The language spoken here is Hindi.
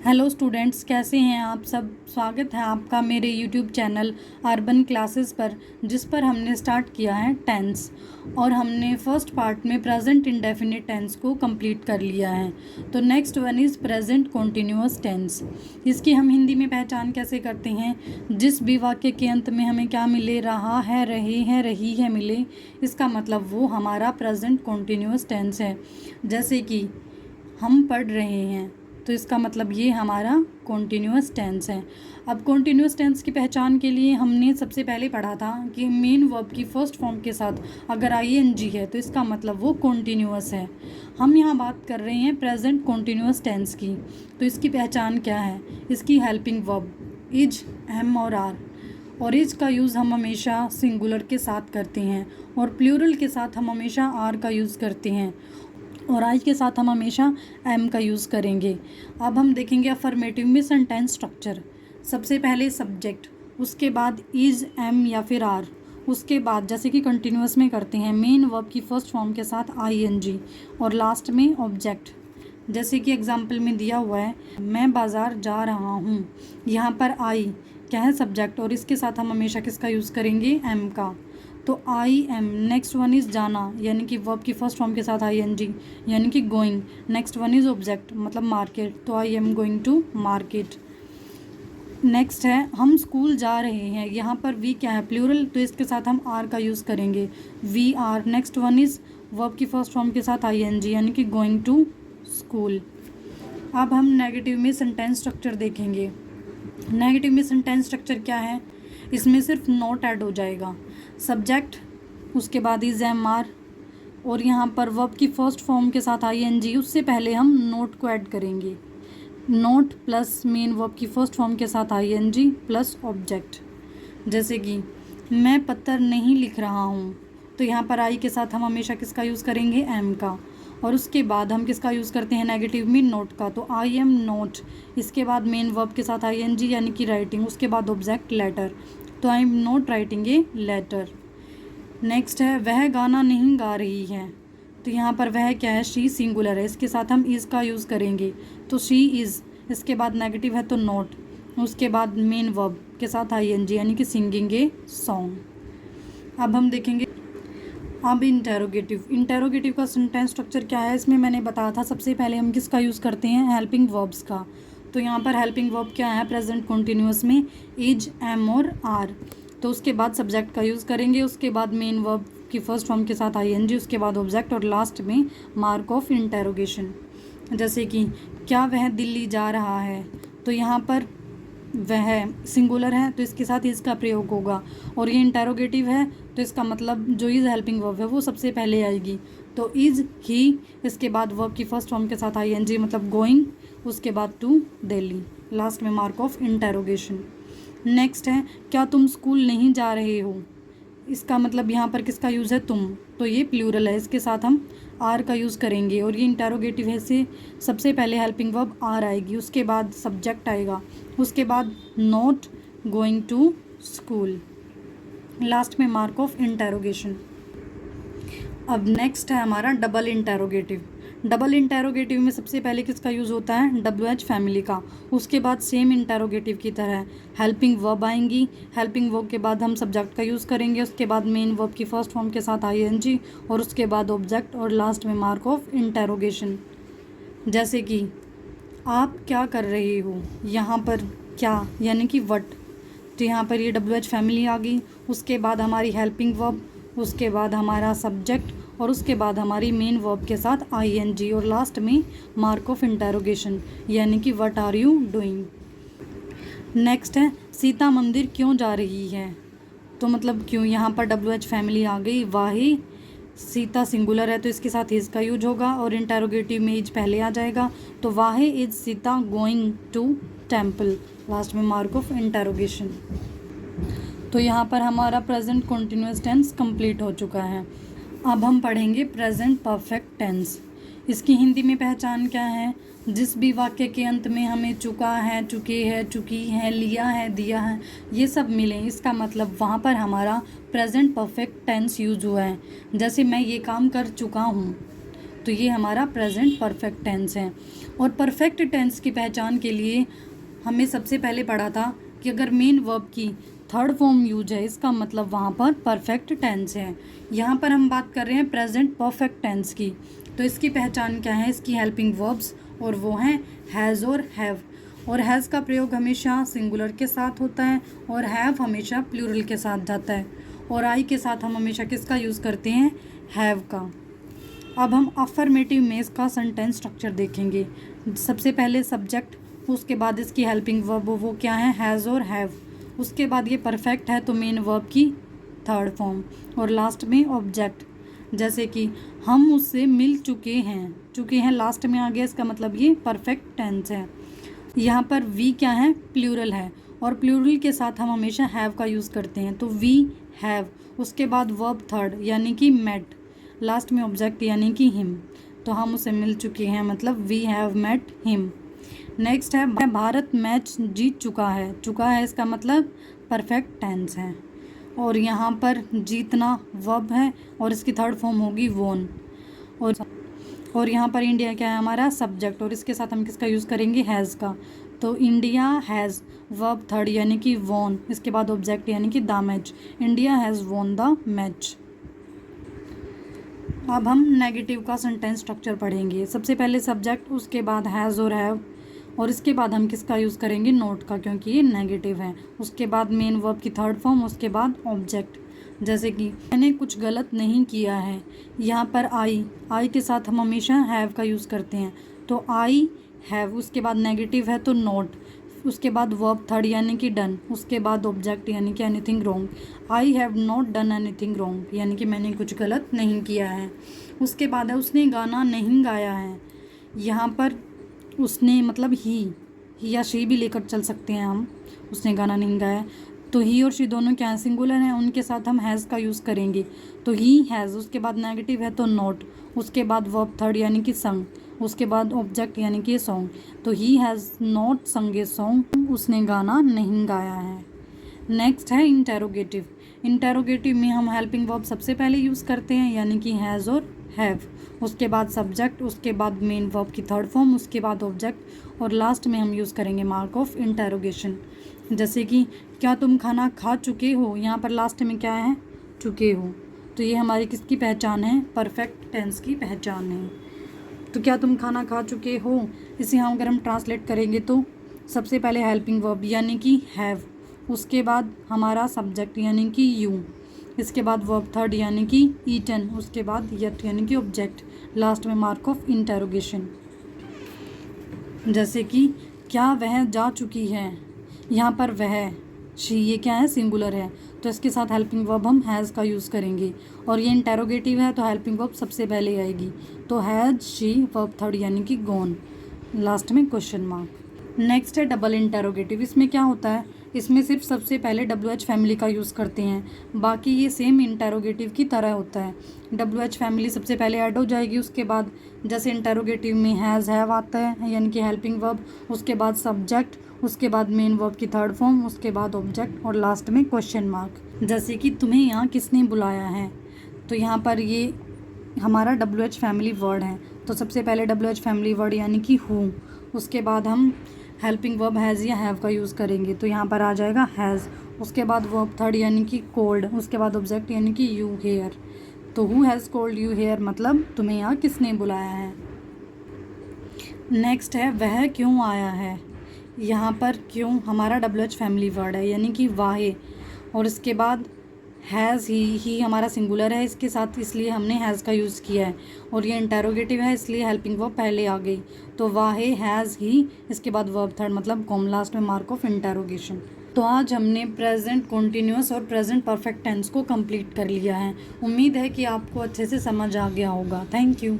हेलो स्टूडेंट्स, कैसे हैं आप सब। स्वागत है आपका मेरे यूट्यूब चैनल अर्बन क्लासेस पर, जिस पर हमने स्टार्ट किया है टेंस और हमने फर्स्ट पार्ट में प्रेजेंट इंडेफिनिट टेंस को कंप्लीट कर लिया है। तो next one is present continuous tense. इसकी हम हिंदी में पहचान कैसे करते हैं। जिस भी वाक्य के अंत में हमें क्या मिले, रहा है, रहे हैं, रही है मिले, इसका मतलब वो हमारा प्रेजेंट कॉन्टिन्यूअस टेंस है। जैसे कि हम पढ़ रहे हैं, तो इसका मतलब ये हमारा कॉन्टिन्यूअस टेंस है। अब कॉन्टिन्यूअस टेंस की पहचान के लिए हमने सबसे पहले पढ़ा था कि मेन वर्ब की फर्स्ट फॉर्म के साथ अगर आईएनजी है तो इसका मतलब वो कॉन्टिन्यूअस है। हम यहाँ बात कर रहे हैं प्रेजेंट कॉन्टिन्यूअस टेंस की। तो इसकी पहचान क्या है। इसकी हेल्पिंग वर्ब इज, एम और आर। और इज का यूज़ हम हमेशा सिंगुलर के साथ करते हैं और प्लूरल के साथ हम हमेशा आर का यूज़ करते हैं और आई के साथ हम हमेशा एम का यूज़ करेंगे। अब हम देखेंगे अफर्मेटिव में सेंटेंस स्ट्रक्चर। सबसे पहले सब्जेक्ट, उसके बाद इज़, एम या फिर आर, उसके बाद जैसे कि कंटिन्यूअस में करते हैं मेन वर्ब की फर्स्ट फॉर्म के साथ आईएनजी और लास्ट में ऑब्जेक्ट। जैसे कि एग्जाम्पल में दिया हुआ है, मैं बाज़ार जा रहा हूँ। यहाँ पर आई क्या है, सब्जेक्ट, और इसके साथ हम हमेशा किसका यूज़ करेंगे, एम का। तो I M. Next one is जाना, यानी कि वर्ब की फर्स्ट फॉर्म के साथ आई एन जी, यानी कि going. Next one is object मतलब मार्केट, तो I am going to market. Next है हम स्कूल जा रहे हैं। यहाँ पर वी क्या है, प्लूरल, तो इसके साथ हम आर का यूज़ करेंगे, we are. Next one is verb की फर्स्ट फॉर्म के साथ आई एन जी, यानी कि गोइंग टू स्कूल। अब हम नेगेटिव में सेंटेंस स्ट्रक्चर देखेंगे। नेगेटिव में सेंटेंस स्ट्रक्चर क्या है, इसमें सिर्फ नोट ऐड हो जाएगा। सब्जेक्ट, उसके बाद इज, एम, आर, और यहाँ पर वर्ब की फर्स्ट फॉर्म के साथ आई एन जी, उससे पहले हम नोट को ऐड करेंगे। नोट प्लस मेन वर्ब की फर्स्ट फॉर्म के साथ I N G plus object. जैसे कि मैं पत्थर नहीं लिख रहा हूँ, तो यहाँ पर आई के साथ हम हमेशा किसका यूज़ करेंगे, एम का। और उसके बाद हम किसका यूज़ करते हैं नेगेटिव में, नोट का, तो आई एम नोट। इसके बाद मेन वर्ब के साथ आई एन जी यानी कि राइटिंग, उसके बाद ऑब्जेक्ट लेटर, तो I am not writing a letter. Next है वह गाना नहीं गा रही है, तो यहाँ पर वह क्या है, शी सिंगुलर है, इसके साथ हम इज़ का यूज़ करेंगे, तो शी इज़। इसके बाद नेगेटिव है तो नोट, उसके बाद मेन वर्ब के साथ आई एन जी यानी कि सिंगिंग ए सॉन्ग। अब हम देखेंगे अब इंटेरोगेटिव। इंटेरोगेटिव का सेंटेंस स्ट्रक्चर क्या है, इसमें मैंने बताया था सबसे पहले हम किसका यूज़ करते हैं, हेल्पिंग वर्ब्स का। तो यहाँ पर हेल्पिंग वर्ब क्या है प्रेजेंट कॉन्टिन्यूअस में, इज, एम और आर। तो उसके बाद सब्जेक्ट का यूज़ करेंगे, उसके बाद मेन वर्ब की फर्स्ट फॉर्म के साथ आई एन जी, उसके बाद ऑब्जेक्ट और लास्ट में मार्क ऑफ इंटेरोगेशन। जैसे कि क्या वह दिल्ली जा रहा है, तो यहाँ पर वह सिंगुलर है तो इसके साथ इसका प्रयोग होगा, और ये इंटेरोगेटिव है तो इसका मतलब जो इज़ हेल्पिंग वर्ब है वो सबसे पहले आएगी, तो इज़ ही। इसके बाद वर्ब की फर्स्ट फॉर्म के साथ आई एन जी मतलब गोइंग, उसके बाद टू दिल्ली, लास्ट में मार्क ऑफ इंटेरोगेशन। नेक्स्ट है क्या तुम स्कूल नहीं जा रहे हो, इसका मतलब यहाँ पर किसका यूज़ है, तुम, तो ये प्लूरल है, इसके साथ हम आर का यूज़ करेंगे, और ये इंटेरोगेटिव है से सबसे पहले हेल्पिंग वर्ब आर आएगी, उसके बाद सब्जेक्ट आएगा, उसके बाद not, going to school, last में मार्क ऑफ इंटेरोगेशन। अब नेक्स्ट है हमारा डबल इंटेरोगेटिव। डबल इंटेरोगेटिव में सबसे पहले किसका यूज़ होता है, WH फैमिली का, उसके बाद सेम इंटेरोगेटिव की तरह हेल्पिंग वर्ब आएंगी, हेल्पिंग वर्ब के बाद हम सब्जेक्ट का यूज़ करेंगे, उसके बाद मेन वर्ब की फर्स्ट फॉर्म के साथ ING और उसके बाद ऑब्जेक्ट और लास्ट में मार्क ऑफ इंटेरोगेशन। जैसे कि आप क्या कर रहे हो, यहाँ पर क्या यानी कि वट, तो यहाँ पर ये WH फैमिली आ गई, उसके बाद हमारी हेल्पिंग वर्ब, उसके बाद हमारा सब्जेक्ट और उसके बाद हमारी मेन वर्ब के साथ ING और लास्ट में मार्क ऑफ इंटेरोगेशन यानी कि what are you doing. Next है सीता मंदिर क्यों जा रही है, तो मतलब क्यों, यहाँ पर WH फैमिली आ गई, वाही, सीता सिंगुलर है तो इसके साथ इज का यूज होगा और इंटेरोगेटिव में इज पहले आ जाएगा, तो why is Sita going to temple, last में मार्क ऑफ इंटेरोगेशन। तो यहाँ पर हमारा प्रेजेंट कॉन्टिन्यूअस टेंस कंप्लीट हो चुका है। अब हम पढ़ेंगे प्रेजेंट परफेक्ट टेंस। इसकी हिंदी में पहचान क्या है, जिस भी वाक्य के अंत में हमें चुका है, चुके हैं, चुकी है, लिया है, दिया है, ये सब मिले, इसका मतलब वहाँ पर हमारा प्रेजेंट परफेक्ट टेंस यूज हुआ है। जैसे मैं ये काम कर चुका हूँ, तो ये हमारा प्रेजेंट परफेक्ट टेंस है। और परफेक्ट टेंस की पहचान के लिए हमें सबसे पहले पढ़ा था कि अगर मेन वर्ब की थर्ड फॉर्म यूज है इसका मतलब वहाँ पर परफेक्ट टेंस है। यहाँ पर हम बात कर रहे हैं प्रेजेंट परफेक्ट टेंस की। तो इसकी पहचान क्या है, इसकी हेल्पिंग वर्ब्स, और वो हैं हैज़ और हैव। और हैज़ का प्रयोग हमेशा सिंगुलर के साथ होता है और हैव हमेशा प्लूरल के साथ जाता है। और आई के साथ हम हमेशा किसका यूज़ करते हैं, हैव का। अब हम अफर्मेटिव में का सेंटेंस स्ट्रक्चर देखेंगे। सबसे पहले सब्जेक्ट, उसके बाद इसकी हेल्पिंग वर्ब, वो क्या है, हैज़ और हैव। उसके बाद ये परफेक्ट है तो मेन वर्ब की थर्ड फॉर्म, और लास्ट में ऑब्जेक्ट। जैसे कि हम उससे मिल चुके हैं लास्ट में आ गया, इसका मतलब ये परफेक्ट टेंस है। यहाँ पर वी क्या है, प्लूरल है, और प्लूरल के साथ हम हमेशा हैव का यूज़ करते हैं। तो वी हैव, उसके बाद वर्ब थर्ड यानी कि मेट, लास्ट में ऑब्जेक्ट यानी कि हिम। तो हम उसे मिल चुके हैं मतलब we have met him. Next है भारत मैच जीत चुका है इसका मतलब परफेक्ट टेंस है। और यहाँ पर जीतना वर्ब है और इसकी थर्ड फॉर्म होगी वोन। और यहाँ पर इंडिया क्या है हमारा सब्जेक्ट, और इसके साथ हम किसका यूज़ करेंगे, हैज़ का। तो इंडिया हैज़ वर्ब थर्ड यानी कि वॉन, इसके बाद ऑब्जेक्ट यानी कि the match, India has won the match. अब हम नेगेटिव का सेंटेंस स्ट्रक्चर पढ़ेंगे। सबसे पहले सब्जेक्ट, उसके बाद हैज़ और हैव, और इसके बाद हम किसका यूज़ करेंगे, नोट का, क्योंकि ये नेगेटिव है। उसके बाद मेन वर्ब की थर्ड फॉर्म, उसके बाद ऑब्जेक्ट। जैसे कि मैंने कुछ गलत नहीं किया है, यहाँ पर आई के साथ हम हमेशा हैव का यूज़ करते हैं। तो आई हैव, उसके बाद नेगेटिव है तो नोट, उसके बाद वर्ब थर्ड यानी कि डन, उसके बाद ऑब्जेक्ट यानी कि anything wrong. I have not done anything wrong, यानी कि मैंने कुछ गलत नहीं किया है। उसके बाद है उसने गाना नहीं गाया है, यहाँ पर उसने मतलब ही या शी भी लेकर चल सकते हैं हम, उसने गाना नहीं गाया। तो ही और शी दोनों क्या है, सिंगुलर हैं, उनके साथ हम हैज़ का यूज़ करेंगे। तो ही हैज़, उसके बाद नेगेटिव है तो नॉट, उसके बाद वर्ब थर्ड यानी कि संग, उसके बाद ऑब्जेक्ट यानी कि सॉन्ग। तो ही हैज़ नॉट संग ए सॉन्ग, उसने गाना नहीं गाया है। नेक्स्ट है इंटेरोगेटिव। इंटेरोगेटिव में हम हेल्पिंग वर्ब सबसे पहले यूज़ करते हैं यानी कि हैज़ और हैव, उसके बाद सब्जेक्ट, उसके बाद मेन वर्ब की थर्ड फॉर्म, उसके बाद ऑब्जेक्ट, और लास्ट में हम यूज़ करेंगे मार्क ऑफ इंटेरोगेशन। जैसे कि क्या तुम खाना खा चुके हो, यहाँ पर लास्ट में क्या है, चुके हो। तो ये हमारी किसकी पहचान है, परफेक्ट टेंस की पहचान है। तो क्या तुम खाना खा चुके हो, इसे हम अगर हम ट्रांसलेट करेंगे तो सबसे पहले हेल्पिंग वर्ब यानी कि हैव, उसके बाद हमारा सब्जेक्ट यानी कि यू, इसके बाद वर्ब थर्ड यानी कि ईटन, उसके बाद येट यानी कि ऑब्जेक्ट, लास्ट में मार्क ऑफ इंटेरोगेशन। जैसे कि क्या वह जा चुकी है, यहाँ पर वह शी, ये क्या है, सिंगुलर है, तो इसके साथ हेल्पिंग वर्ब हम हैज़ का यूज़ करेंगे। और ये इंटेरोगेटिव है तो हेल्पिंग वर्ब सबसे पहले आएगी। तो हैज़ शी वर्ब थर्ड यानी कि गॉन, लास्ट में क्वेश्चन मार्क। नेक्स्ट है डबल इंटेरोगेटिव। इसमें क्या होता है, इसमें सिर्फ सबसे पहले WH फैमिली का यूज़ करते हैं, बाकी ये सेम इंटेरोगेटिव की तरह होता है। WH फैमिली सबसे पहले ऐड हो जाएगी, उसके बाद जैसे इंटेरोगेटिव में हैज़ हैव आता है यानी कि हेल्पिंग वर्ब, उसके बाद सब्जेक्ट, उसके बाद मेन वर्ब की थर्ड फॉर्म, उसके बाद ऑब्जेक्ट, और लास्ट में क्वेश्चन मार्क। जैसे कि तुम्हें यहाँ किसने बुलाया है, तो यहाँ पर ये हमारा WH फैमिली वर्ड है, तो सबसे पहले WH फैमिली वर्ड यानी कि हु, उसके बाद हम हेल्पिंग वर्ब हैज़ या हैव का यूज़ करेंगे। तो यहाँ पर आ जाएगा हैज़, उसके बाद वर्ब थर्ड यानी कि कोल्ड, उसके बाद ऑब्जेक्ट यानी कि यू हेयर। तो who has called you here मतलब तुम्हें यहाँ किसने बुलाया है। नेक्स्ट है वह क्यों आया है, यहाँ पर क्यों हमारा WH फैमिली वर्ड है यानी कि वाहे, और इसके बाद हैज़ ही हमारा सिंगुलर है इसके साथ, इसलिए हमने हैज़ का यूज़ किया है, और ये इंटेरोगेटिव है इसलिए हेल्पिंग वर्ब पहले आ गई। तो वाहे हैज़ ही, इसके बाद वर्ब थर्ड मतलब कॉम, लास्ट में मार्क ऑफ इंटेरोगेशन। तो आज हमने प्रेजेंट कॉन्टिन्यूअस और प्रेजेंट परफेक्ट टेंस को कंप्लीट कर लिया है। उम्मीद है कि आपको अच्छे से समझ आ गया होगा। Thank you.